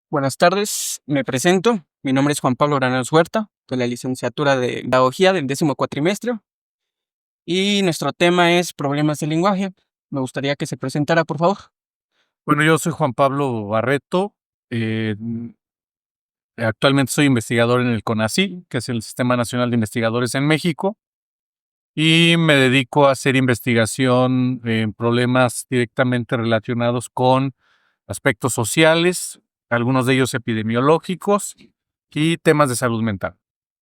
Buenas tardes, me presento. Mi nombre es Juan Pablo Granados Huerta, de la licenciatura de Pedagogía del 10º cuatrimestre y nuestro tema es problemas del lenguaje. Me gustaría que se presentara, por favor. Bueno, yo soy Juan Pablo Barreto. Actualmente soy investigador en el CONACYT, que es el Sistema Nacional de Investigadores en México, y me dedico a hacer investigación en problemas directamente relacionados con aspectos sociales, algunos de ellos epidemiológicos y temas de salud mental.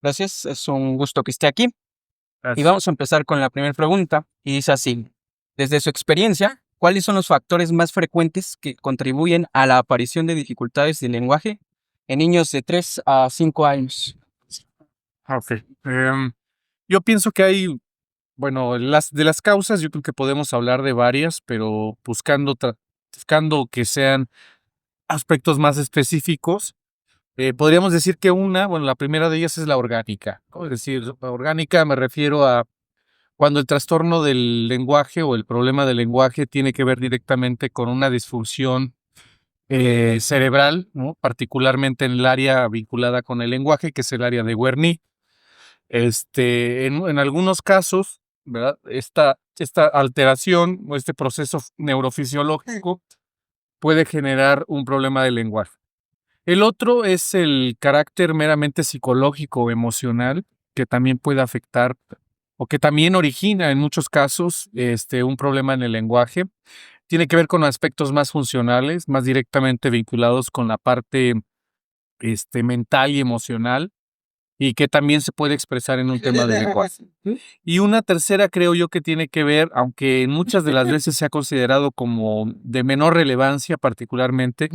Gracias, es un gusto que esté aquí. Y Gracias. vamos a empezar con la primera pregunta, y dice así. Desde su experiencia, ¿cuáles son los factores más frecuentes que contribuyen a la aparición de dificultades del lenguaje en niños de 3 a 5 años? Ok. Yo pienso que hay, bueno, de las causas, yo creo que podemos hablar de varias, pero buscando que sean aspectos más específicos. Podríamos decir que la primera de ellas es la orgánica, ¿no? Es decir, la orgánica me refiero a cuando el trastorno del lenguaje o el problema del lenguaje tiene que ver directamente con una disfunción cerebral, ¿no? Particularmente en el área vinculada con el lenguaje, que es el área de Wernicke. En algunos casos, ¿verdad? Esta alteración o este proceso neurofisiológico puede generar un problema del lenguaje. El otro es el carácter meramente psicológico o emocional, que también puede afectar o que también origina en muchos casos un problema en el lenguaje. Tiene que ver con aspectos más funcionales, más directamente vinculados con la parte mental y emocional, y que también se puede expresar en un tema de lenguaje. Y una tercera creo yo que tiene que ver, aunque muchas de las veces se ha considerado como de menor relevancia particularmente,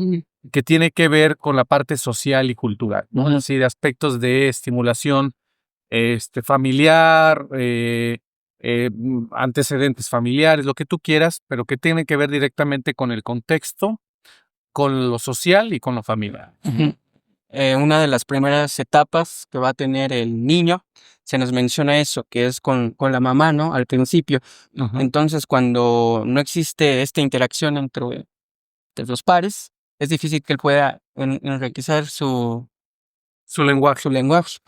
que tiene que ver con la parte social y cultural, ¿no? Es decir, aspectos de estimulación familiar, antecedentes familiares, lo que tú quieras, pero que tiene que ver directamente con el contexto, con lo social y con lo familiar. Una de las primeras etapas que va a tener el niño, se nos menciona eso, que es con la mamá, ¿no? Al principio. Ujú. Entonces, cuando no existe esta interacción entre los pares, es difícil que él pueda enriquecer Su lenguaje. su lenguaje.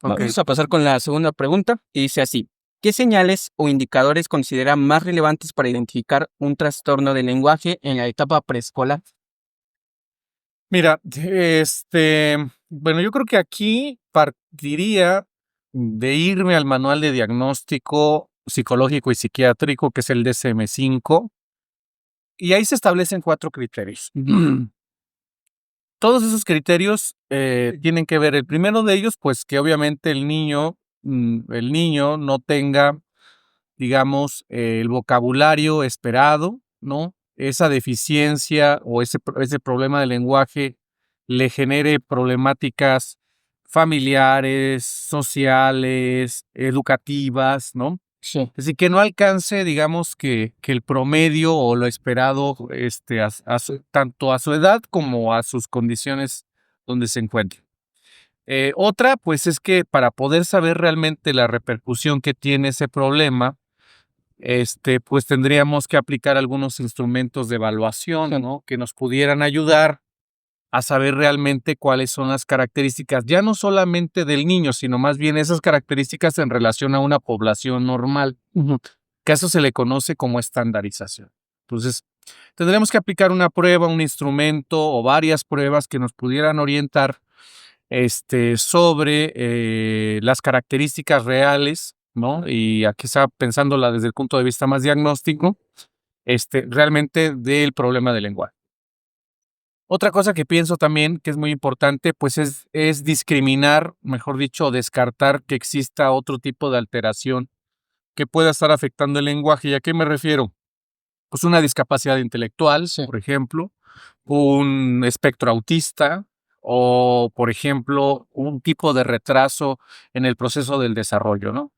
Ok. Vamos a pasar con la segunda pregunta, y dice así. ¿Qué señales o indicadores considera más relevantes para identificar un trastorno del lenguaje en la etapa preescolar? Mira, bueno, yo creo que aquí partiría de irme al manual de diagnóstico psicológico y psiquiátrico, que es el DSM-5, y ahí se establecen 4 criterios. Todos esos criterios tienen que ver, el primero de ellos, pues que obviamente el niño no tenga, digamos, el vocabulario esperado, ¿no? Esa deficiencia o ese problema de lenguaje le genere problemáticas familiares, sociales, educativas, ¿no? Sí. Es decir, que no alcance, digamos, que el promedio o lo esperado, tanto a su edad como a sus condiciones donde se encuentre. Otra, pues es que para poder saber realmente la repercusión que tiene ese problema, pues tendríamos que aplicar algunos instrumentos de evaluación, ¿no? Que nos pudieran ayudar a saber realmente cuáles son las características, ya no solamente del niño, sino más bien esas características en relación a una población normal, que a eso se le conoce como estandarización. Entonces, tendremos que aplicar una prueba, un instrumento o varias pruebas que nos pudieran orientar sobre las características reales, ¿no? Y aquí está pensándola desde el punto de vista más diagnóstico, realmente del problema del lenguaje. Otra cosa que pienso también que es muy importante, pues es discriminar, mejor dicho, descartar que exista otro tipo de alteración que pueda estar afectando el lenguaje. ¿Y a qué me refiero? Pues una discapacidad intelectual, Sí. por ejemplo, un espectro autista o, por ejemplo, un tipo de retraso en el proceso del desarrollo, ¿no?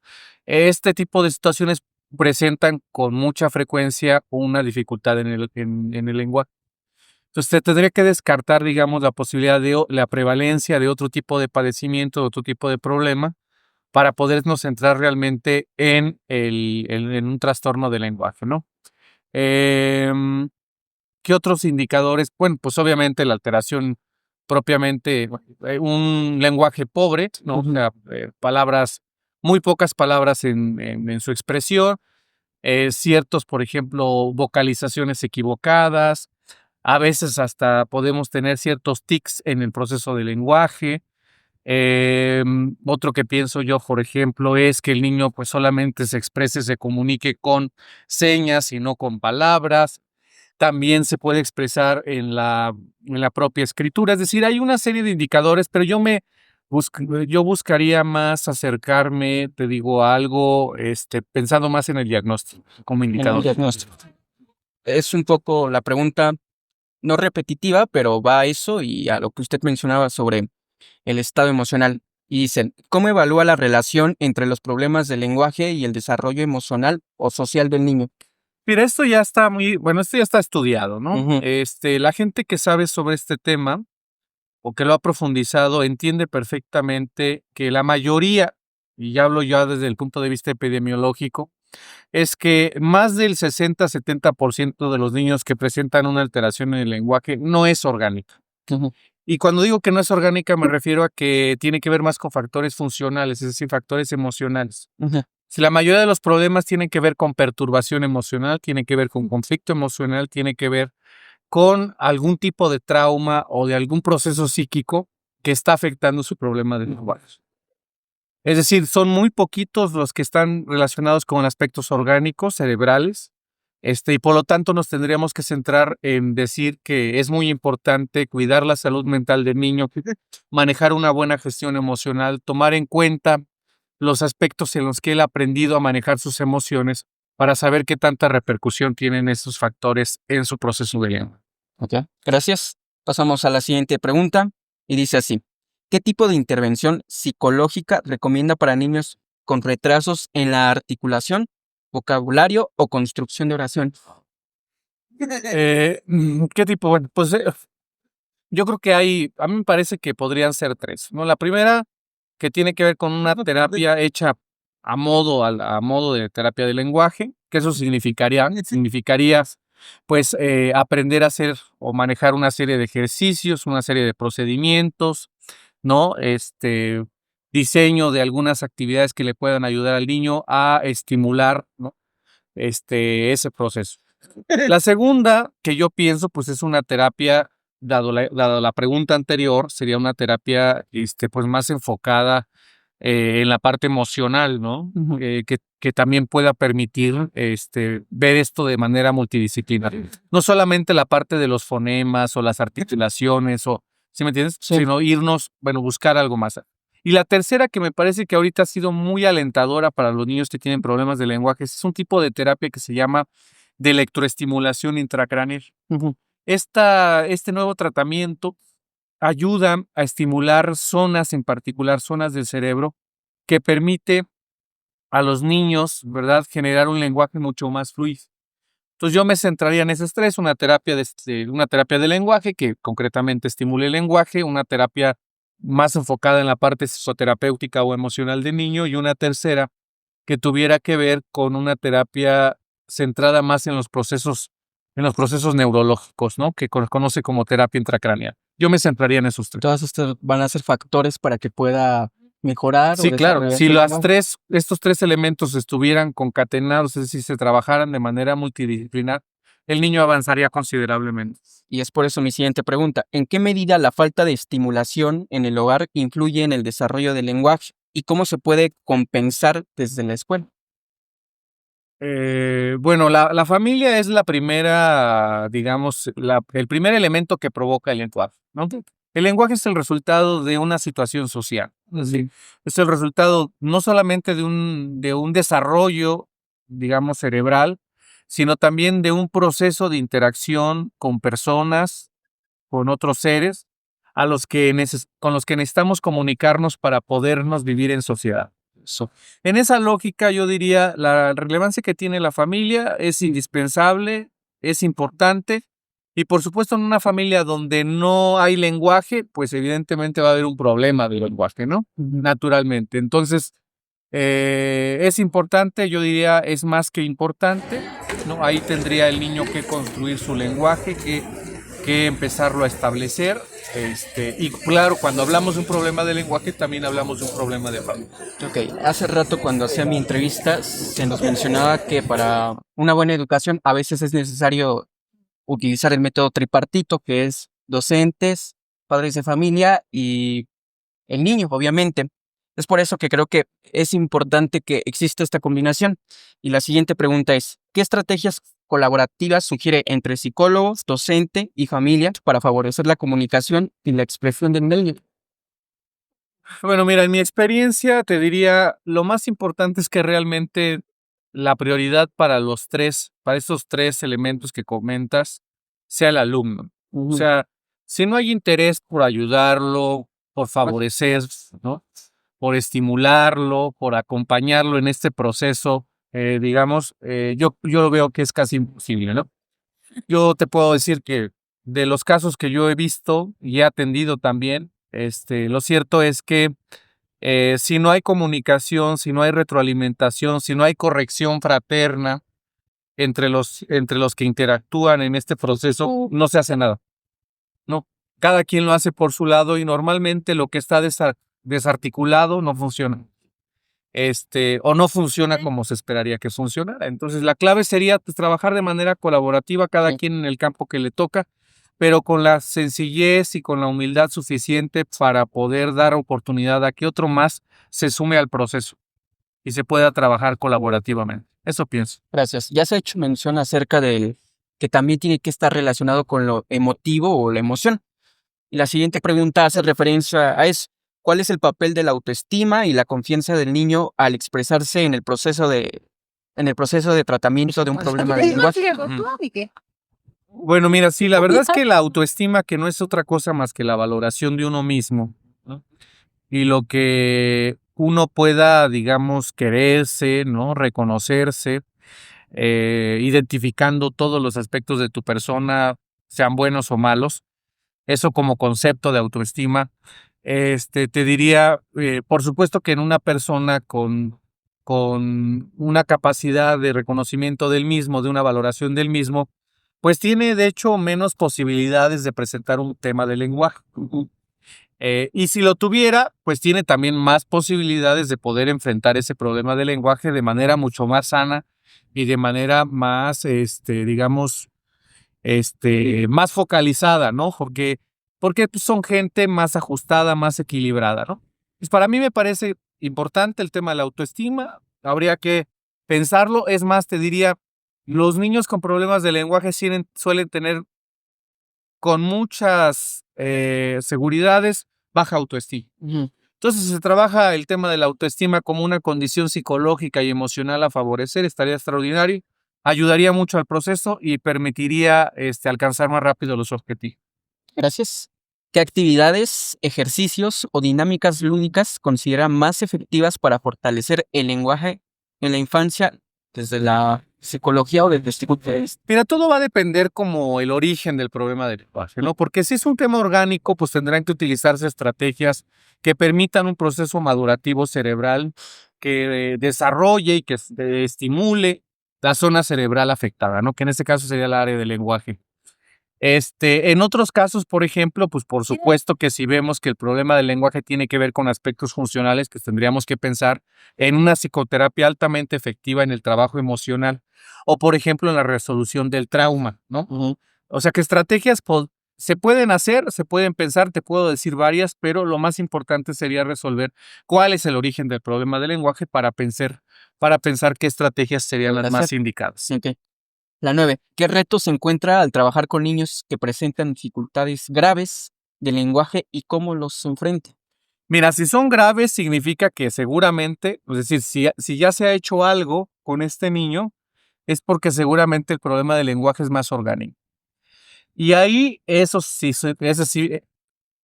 Este tipo de situaciones presentan con mucha frecuencia una dificultad en el lenguaje. Entonces, se tendría que descartar, digamos, la posibilidad de la prevalencia de otro tipo de padecimiento, de otro tipo de problema, para podernos centrar realmente en un trastorno del lenguaje, ¿no? Em, ¿Qué otros indicadores? Bueno, pues obviamente la alteración propiamente, un lenguaje pobre, ¿no? O sea, muy pocas palabras en su expresión, ciertos, por ejemplo, vocalizaciones equivocadas, a veces hasta podemos tener ciertos tics en el proceso del lenguaje. Otro que pienso yo, por ejemplo, es que el niño pues solamente se exprese, se comunique con señas y no con palabras. También se puede expresar en la propia escritura. Es decir, hay una serie de indicadores, pero yo buscaría más acercarme, te digo, a algo, pensando más en el diagnóstico como En el indicador. diagnóstico. Es un poco la pregunta, no repetitiva, pero va a eso y a lo que usted mencionaba sobre el estado emocional. Y dicen, ¿cómo evalúa la relación entre los problemas del lenguaje y el desarrollo emocional o social del niño? Mira, esto ya está esto ya está estudiado, ¿no? Ujú. La gente que sabe sobre este tema o que lo ha profundizado entiende perfectamente que la mayoría, y ya hablo ya desde el punto de vista epidemiológico, es que más del 60-70% de los niños que presentan una alteración en el lenguaje no es orgánica. Ujú. Y cuando digo que no es orgánica, me refiero a que tiene que ver más con factores funcionales, es decir, factores emocionales. Ujú. Si la mayoría de los problemas tienen que ver con perturbación emocional, tienen que ver con conflicto emocional, tiene que ver con algún tipo de trauma o de algún proceso psíquico que está afectando su problema de lenguaje. Es decir, son muy poquitos los que están relacionados con aspectos orgánicos, cerebrales, y por lo tanto nos tendríamos que centrar en decir que es muy importante cuidar la salud mental del niño, manejar una buena gestión emocional, tomar en cuenta los aspectos en los que él ha aprendido a manejar sus emociones para saber qué tanta repercusión tienen estos factores en su proceso de lengua. Ok, gracias. Pasamos a la siguiente pregunta y dice así, ¿qué tipo de intervención psicológica recomienda para niños con retrasos en la articulación, vocabulario o construcción de oración? ¿Qué tipo? Bueno, pues yo creo que a mí me parece que podrían ser tres, ¿no? La primera, que tiene que ver con una terapia hecha a modo de terapia de lenguaje, que eso significaría pues aprender a hacer o manejar una serie de ejercicios, una serie de procedimientos, ¿no? Diseño de algunas actividades que le puedan ayudar al niño a estimular, ¿no? Ese proceso. La segunda que yo pienso, pues es una terapia, dado la pregunta anterior, sería una terapia, pues más enfocada en la parte emocional, ¿no? Ujú. Que también pueda permitir, ver esto de manera multidisciplinar. No solamente la parte de los fonemas o las articulaciones ¿sí me entiendes? Sí. Sino buscar algo más. Y la tercera, que me parece que ahorita ha sido muy alentadora para los niños que tienen problemas de lenguaje, es un tipo de terapia que se llama de electroestimulación intracraneal. Ujú. Este nuevo tratamiento ayuda a estimular zonas, en particular zonas del cerebro, que permite a los niños, ¿verdad?, generar un lenguaje mucho más fluido. Entonces yo me centraría en esos tres, una terapia de lenguaje que concretamente estimule el lenguaje, una terapia más enfocada en la parte psicoterapéutica o emocional del niño y una tercera que tuviera que ver con una terapia centrada más en los procesos neurológicos, ¿no? Que conoce como terapia intracraneal. Yo me centraría en esos tres. Todos estos van a ser factores para que pueda mejorar o Sí, claro. desarrollar Si su lenguaje. estos tres elementos estuvieran concatenados, es decir, se trabajaran de manera multidisciplinar, el niño avanzaría considerablemente. Y es por eso mi siguiente pregunta, ¿en qué medida la falta de estimulación en el hogar influye en el desarrollo del lenguaje y cómo se puede compensar desde la escuela? La familia es la primera, digamos, el primer elemento que provoca el lenguaje, ¿no? El lenguaje es el resultado de una situación social, es decir, es el resultado no solamente de un desarrollo, digamos, cerebral, sino también de un proceso de interacción con personas, con otros seres, con los que necesitamos comunicarnos para podernos vivir en sociedad. En esa lógica, yo diría, la relevancia que tiene la familia es indispensable, es importante, y por supuesto en una familia donde no hay lenguaje, pues evidentemente va a haber un problema de lenguaje, ¿no? Naturalmente. Entonces, es importante, yo diría, es más que importante. ¿no? Ahí tendría el niño que construir su lenguaje, que empezarlo a establecer. Y claro, cuando hablamos de un problema de lenguaje, también hablamos de un problema de familia. Ok, hace rato cuando hacía mi entrevista se nos mencionaba que para una buena educación a veces es necesario utilizar el método tripartito, que es docentes, padres de familia y el niño, obviamente. Es por eso que creo que es importante que exista esta combinación. Y la siguiente pregunta es, ¿qué estrategias colaborativas sugiere entre psicólogos, docente y familia para favorecer la comunicación y la expresión del niño? Bueno, mira, en mi experiencia te diría, lo más importante es que realmente la prioridad para estos tres elementos que comentas, sea el alumno. O sea, si no hay interés por ayudarlo, por favorecer, ¿no? Por estimularlo, por acompañarlo en este proceso, digamos, yo veo que es casi imposible, ¿no? Yo te puedo decir que de los casos que yo he visto y he atendido también, lo cierto es que si no hay comunicación, si no hay retroalimentación, si no hay corrección fraterna entre los que interactúan en este proceso, no se hace nada. No, cada quien lo hace por su lado y normalmente lo que está desarticulado no funciona. O no funciona como se esperaría que funcionara. Entonces, la clave sería pues, trabajar de manera colaborativa, cada Sí. quien en el campo que le toca, pero con la sencillez y con la humildad suficiente para poder dar oportunidad a que otro más se sume al proceso y se pueda trabajar colaborativamente. Eso pienso. Gracias. Ya se ha hecho mención acerca del que también tiene que estar relacionado con lo emotivo o la emoción. Y la siguiente pregunta hace referencia a eso. ¿Cuál es el papel de la autoestima y la confianza del niño al expresarse en el proceso de tratamiento de un problema de lenguaje? Bueno, mira, sí, la verdad es que la autoestima, que no es otra cosa más que la valoración de uno mismo, ¿no? Y lo que uno pueda, digamos, quererse, ¿no? Reconocerse, identificando todos los aspectos de tu persona, sean buenos o malos. Eso como concepto de autoestima. Te diría, por supuesto que en una persona con una capacidad de reconocimiento del mismo, de una valoración del mismo, pues tiene de hecho menos posibilidades de presentar un tema de lenguaje. Y si lo tuviera, pues tiene también más posibilidades de poder enfrentar ese problema de lenguaje de manera mucho más sana y de manera más, digamos, más focalizada, ¿no? Porque pues, son gente más ajustada, más equilibrada, ¿no? Pues para mí me parece importante el tema de la autoestima, habría que pensarlo, es más, te diría, los niños con problemas de lenguaje suelen tener con muchas seguridades baja autoestima. Ujú. Entonces, si se trabaja el tema de la autoestima como una condición psicológica y emocional a favorecer, estaría extraordinario, ayudaría mucho al proceso y permitiría alcanzar más rápido los objetivos. Gracias. ¿Qué actividades, ejercicios o dinámicas lúdicas consideran más efectivas para fortalecer el lenguaje en la infancia desde la psicología o desde este punto de vista? Mira, todo va a depender como el origen del problema del lenguaje, ¿no? Porque si es un tema orgánico, pues tendrán que utilizarse estrategias que permitan un proceso madurativo cerebral que desarrolle y que estimule la zona cerebral afectada, ¿no? Que en este caso sería el área del lenguaje. En otros casos, por ejemplo, pues por supuesto que si vemos que el problema del lenguaje tiene que ver con aspectos funcionales, que tendríamos que pensar en una psicoterapia altamente efectiva en el trabajo emocional o, por ejemplo, en la resolución del trauma, ¿no? Ujú. O sea que estrategias se pueden hacer, se pueden pensar, te puedo decir varias, pero lo más importante sería resolver cuál es el origen del problema del lenguaje para pensar qué estrategias serían las más indicadas. Ok. La 9. ¿Qué retos se encuentra al trabajar con niños que presentan dificultades graves de lenguaje y cómo los enfrenta? Mira, si son graves, significa que seguramente, es decir, si ya se ha hecho algo con este niño, es porque seguramente el problema del lenguaje es más orgánico. Y ahí, eso sí,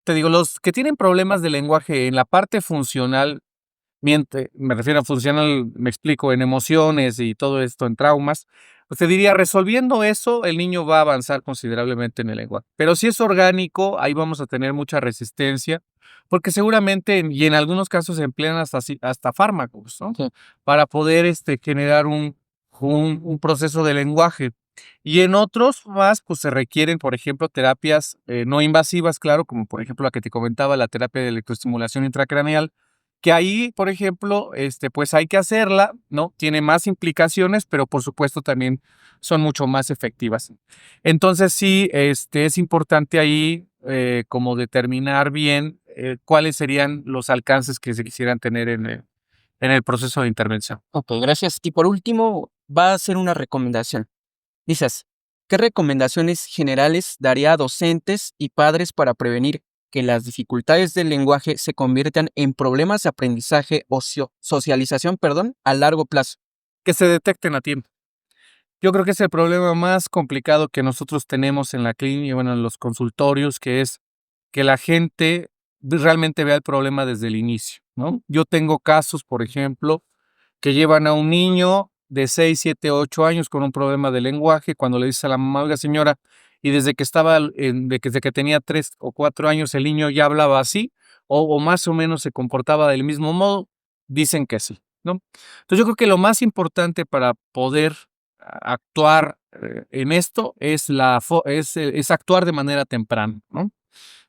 te digo, los que tienen problemas de lenguaje en la parte funcional, me refiero a funcional, me explico, en emociones y todo esto, en traumas, pues te diría, resolviendo eso, el niño va a avanzar considerablemente en el lenguaje. Pero si es orgánico, ahí vamos a tener mucha resistencia, porque seguramente, y en algunos casos se emplean hasta fármacos, ¿no? Sí. Para poder generar un proceso de lenguaje. Y en otros más, pues se requieren, por ejemplo, terapias no invasivas, claro, como por ejemplo la que te comentaba, la terapia de electroestimulación intracraneal, que ahí, por ejemplo, pues hay que hacerla, ¿no? Tiene más implicaciones, pero por supuesto también son mucho más efectivas. Entonces sí, es importante ahí como determinar bien cuáles serían los alcances que se quisieran tener en el proceso de intervención. Ok, gracias. Y por último, va a ser una recomendación. Dices, ¿qué recomendaciones generales daría a docentes y padres para prevenir que las dificultades del lenguaje se conviertan en problemas de aprendizaje o socialización, a largo plazo? Que se detecten a tiempo. Yo creo que es el problema más complicado que nosotros tenemos en la clínica, bueno, en los consultorios, que es que la gente realmente vea el problema desde el inicio, ¿no? Yo tengo casos, por ejemplo, que llevan a un niño de 6, 7, 8 años con un problema de lenguaje, cuando le dice a la mamá, oiga señora, y desde que desde que tenía 3 o 4 años el niño ya hablaba así, o más o menos se comportaba del mismo modo, dicen que sí, ¿no? Entonces yo creo que lo más importante para poder actuar en esto es actuar de manera temprana, ¿no?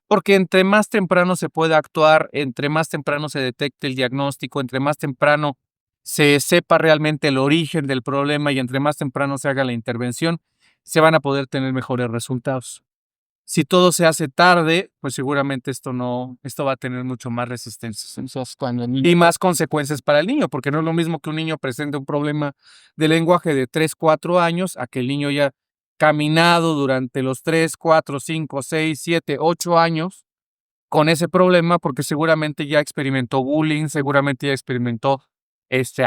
Porque entre más temprano se pueda actuar, entre más temprano se detecte el diagnóstico, entre más temprano se sepa realmente el origen del problema y entre más temprano se haga la intervención, se van a poder tener mejores resultados. Si todo se hace tarde, pues seguramente esto va a tener mucho más resistencia Entonces, cuando el niño... y más consecuencias para el niño, porque no es lo mismo que un niño presente un problema de lenguaje de 3, 4 años a que el niño ya caminado durante los 3, 4, 5, 6, 7, 8 años con ese problema, porque seguramente ya experimentó bullying, seguramente ya experimentó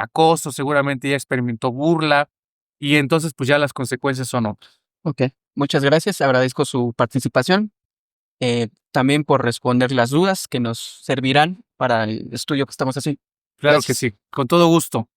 acoso, seguramente ya experimentó burla, y entonces pues ya las consecuencias son otras. Ok, muchas gracias. Agradezco su participación. También por responder las dudas que nos servirán para el estudio que estamos haciendo. Claro que Gracias. sí, con todo gusto.